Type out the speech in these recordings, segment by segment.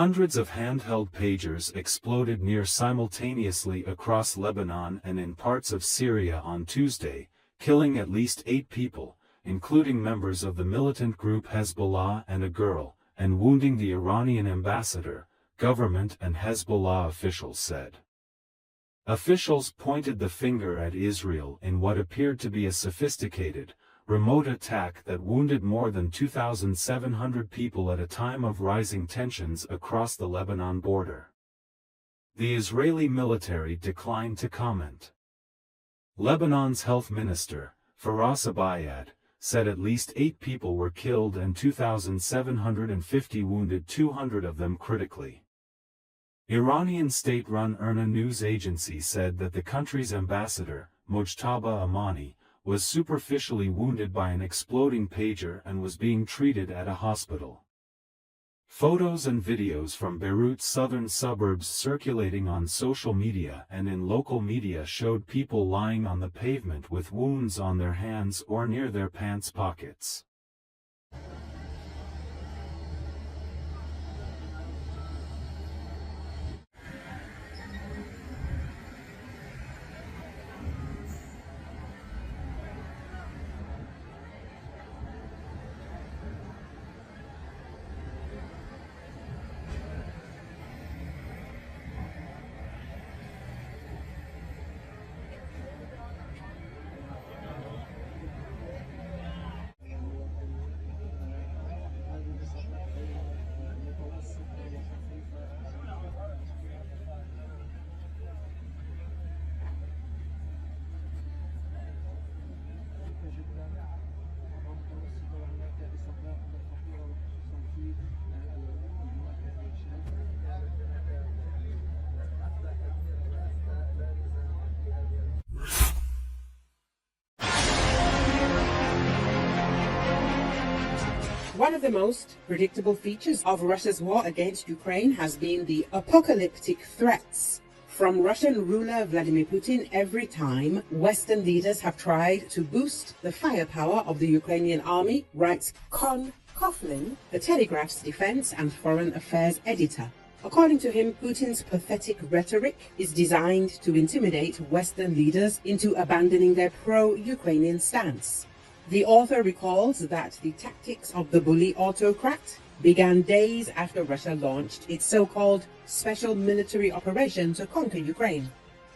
Hundreds of handheld pagers exploded near simultaneously across Lebanon and in parts of Syria on Tuesday, killing at least 8 people, including members of the militant group Hezbollah and a girl, and wounding the Iranian ambassador, government and Hezbollah officials said. Officials pointed the finger at Israel in what appeared to be a sophisticated, remote attack that wounded more than 2,700 people at a time of rising tensions across the Lebanon border. The Israeli military declined to comment. Lebanon's health minister, Firas Abayad, said at least 8 people were killed and 2,750 wounded, 200 of them critically. Iranian state-run IRNA news agency said that the country's ambassador, Mojtaba Amani, was superficially wounded by an exploding pager and was being treated at a hospital. Photos and videos from Beirut's southern suburbs circulating on social media and in local media showed people lying on the pavement with wounds on their hands or near their pants pockets. One of the most predictable features of Russia's war against Ukraine has been the apocalyptic threats from Russian ruler Vladimir Putin every time Western leaders have tried to boost the firepower of the Ukrainian army, writes Con Coughlin, the Telegraph's defense and foreign affairs editor. According to him, Putin's pathetic rhetoric is designed to intimidate Western leaders into abandoning their pro-Ukrainian stance. The author recalls that the tactics of the bully autocrat began days after Russia launched its so-called special military operation to conquer Ukraine.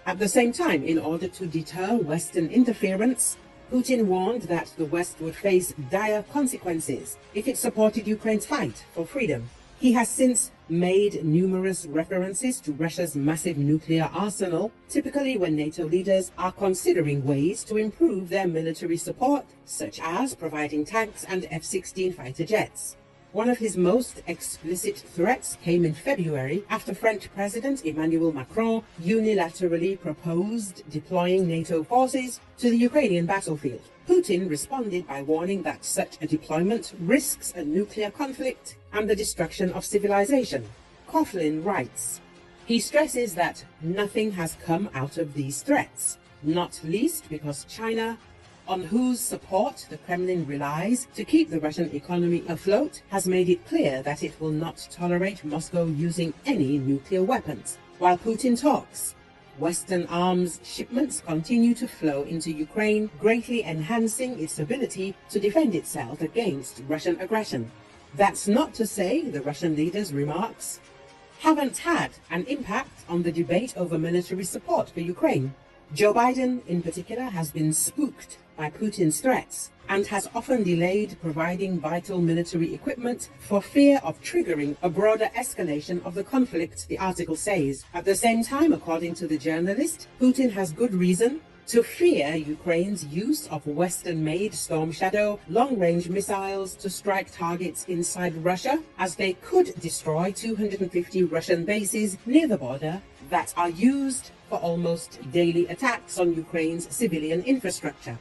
At the same time, in order to deter Western interference, Putin warned that the West would face dire consequences if it supported Ukraine's fight for freedom. He has since made numerous references to Russia's massive nuclear arsenal, typically when NATO leaders are considering ways to improve their military support, such as providing tanks and F-16 fighter jets. One of his most explicit threats came in February after French President Emmanuel Macron unilaterally proposed deploying NATO forces to the Ukrainian battlefield. Putin responded by warning that such a deployment risks a nuclear conflict and the destruction of civilization. Coughlin writes, he stresses that nothing has come out of these threats, not least because China, on whose support the Kremlin relies to keep the Russian economy afloat, has made it clear that it will not tolerate Moscow using any nuclear weapons. While Putin talks, Western arms shipments continue to flow into Ukraine, greatly enhancing its ability to defend itself against Russian aggression. That's not to say the Russian leader's remarks haven't had an impact on the debate over military support for Ukraine. Joe Biden, in particular, has been spooked by Putin's threats and has often delayed providing vital military equipment for fear of triggering a broader escalation of the conflict, the article says. At the same time, according to the journalist, Putin has good reason to fear Ukraine's use of Western-made Storm Shadow long-range missiles to strike targets inside Russia, as they could destroy 250 Russian bases near the border that are used for almost daily attacks on Ukraine's civilian infrastructure.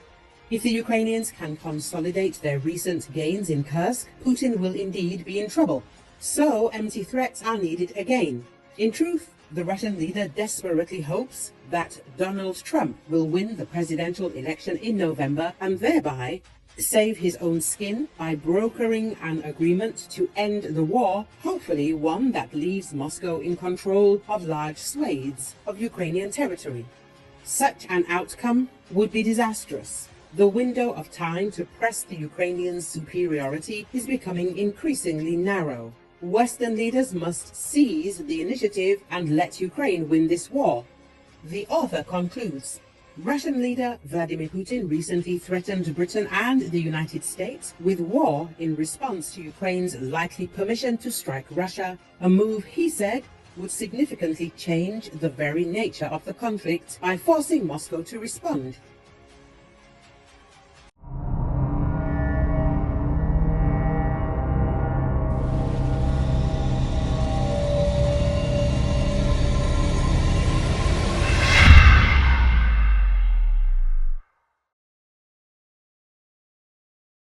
If the Ukrainians can consolidate their recent gains in Kursk, Putin will indeed be in trouble. So empty threats are needed again. In truth, the Russian leader desperately hopes that Donald Trump will win the presidential election in November and thereby save his own skin by brokering an agreement to end the war, hopefully one that leaves Moscow in control of large swathes of Ukrainian territory. Such an outcome would be disastrous. The window of time to press the Ukrainians' superiority is becoming increasingly narrow. Western leaders must seize the initiative and let Ukraine win this war. The author concludes, Russian leader Vladimir Putin recently threatened Britain and the United States with war in response to Ukraine's likely permission to strike Russia, a move he said would significantly change the very nature of the conflict by forcing Moscow to respond.